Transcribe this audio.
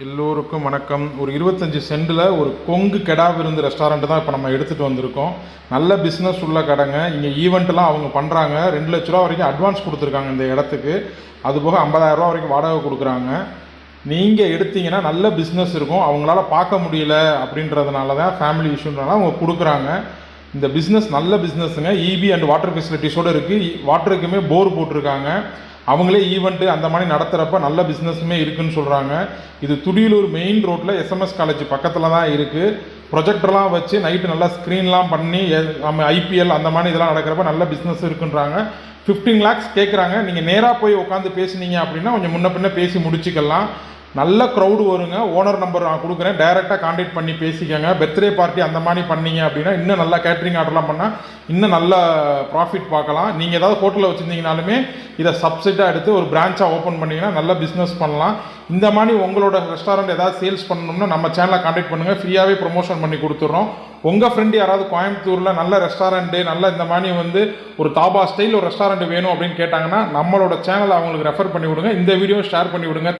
எல்லோருக்கும் வணக்கம். ஒரு 25 சென்டில் ஒரு கொங்கு கெடா விருந்து ரெஸ்டாரண்ட் தான் இப்போ நம்ம எடுத்துகிட்டு வந்திருக்கோம். நல்ல பிஸ்னஸ் உள்ள கடைங்க. இங்கே ஈவெண்ட்லாம் அவங்க பண்ணுறாங்க. 2 லட்ச ரூபா வரைக்கும் அட்வான்ஸ் கொடுத்துருக்காங்க இந்த இடத்துக்கு. அதுபோக 50,000 ரூபா வரைக்கும் வாடகை கொடுக்குறாங்க. நீங்கள் எடுத்தீங்கன்னா நல்ல பிஸ்னஸ் இருக்கும். அவங்களால பார்க்க முடியல அப்படின்றதுனால தான் ஃபேமிலி இஷ்யூன்றனால அவங்க கொடுக்குறாங்க. இந்த பிஸ்னஸ் நல்ல பிஸ்னஸுங்க. இபி அண்ட் வாட்டர் ஃபெசிலிட்டிஸோடு இருக்குது. வாட்டருக்குமே போர் போட்டிருக்காங்க. அவங்களே ஈவெண்ட்டு அந்த மாதிரி நடத்துகிறப்ப நல்ல பிஸ்னஸுமே இருக்குதுன்னு சொல்கிறாங்க. இது துடியலூர் மெயின் ரோட்டில் எஸ்எம்எஸ் காலேஜ் பக்கத்தில் தான் இருக்குது. ப்ரொஜெக்டர்லாம் வச்சு நைட்டு நல்லா ஸ்க்ரீன்லாம் பண்ணி நம்ம ஐபிஎல் அந்த மாதிரி இதெல்லாம் நடக்கிறப்ப நல்ல பிஸ்னஸ் இருக்குன்றாங்க. 15 lakhs கேட்குறாங்க. நீங்கள் நேராக போய் உட்காந்து பேசுனீங்க அப்படின்னா கொஞ்சம் முன்ன பின்ன பேசி முடிச்சுக்கலாம். நல்ல க்ரௌடு வருங்க. ஓனர் நம்பர் நான் கொடுக்குறேன். டைரெக்டாக கான்டாக்ட் பண்ணி பேசிக்கோங்க. பர்த்டே பார்ட்டி அந்த மாதிரி பண்ணீங்க அப்படின்னா இன்னும் நல்லா கேட்ரிங் ஆர்டர்லாம் பண்ணால் இன்னும் நல்ல ப்ராஃபிட் பார்க்கலாம். நீங்கள் ஏதாவது ஹோட்டலில் வச்சுருந்தீங்கனாலுமே இதை சப்சிட்டாக எடுத்து ஒரு பிரான்ச்சாக ஓப்பன் பண்ணிங்கன்னா நல்ல பிஸ்னஸ் பண்ணலாம். இந்த மாதிரி உங்களோட ரெஸ்டாரண்ட் ஏதாவது சேல்ஸ் பண்ணணும்னா நம்ம சேனலை கான்டாக்ட் பண்ணுங்கள். ஃப்ரீயாகவே ப்ரொமோஷன் பண்ணி கொடுத்துட்றோம். உங்கள் ஃப்ரெண்டு யாராவது கோயம்புத்தூரில் நல்ல ரெஸ்டாரண்ட்டு நல்ல இந்த மாதிரி ஒரு தாபா ஸ்டைல் ஒரு ரெஸ்டாரண்ட் வேணும் அப்படின்னு கேட்டாங்கன்னா நம்மளோட சேனலை அவங்களுக்கு ரெஃபர் பண்ணி விடுங்க. இந்த வீடியோ ஷேர் பண்ணி விடுங்க.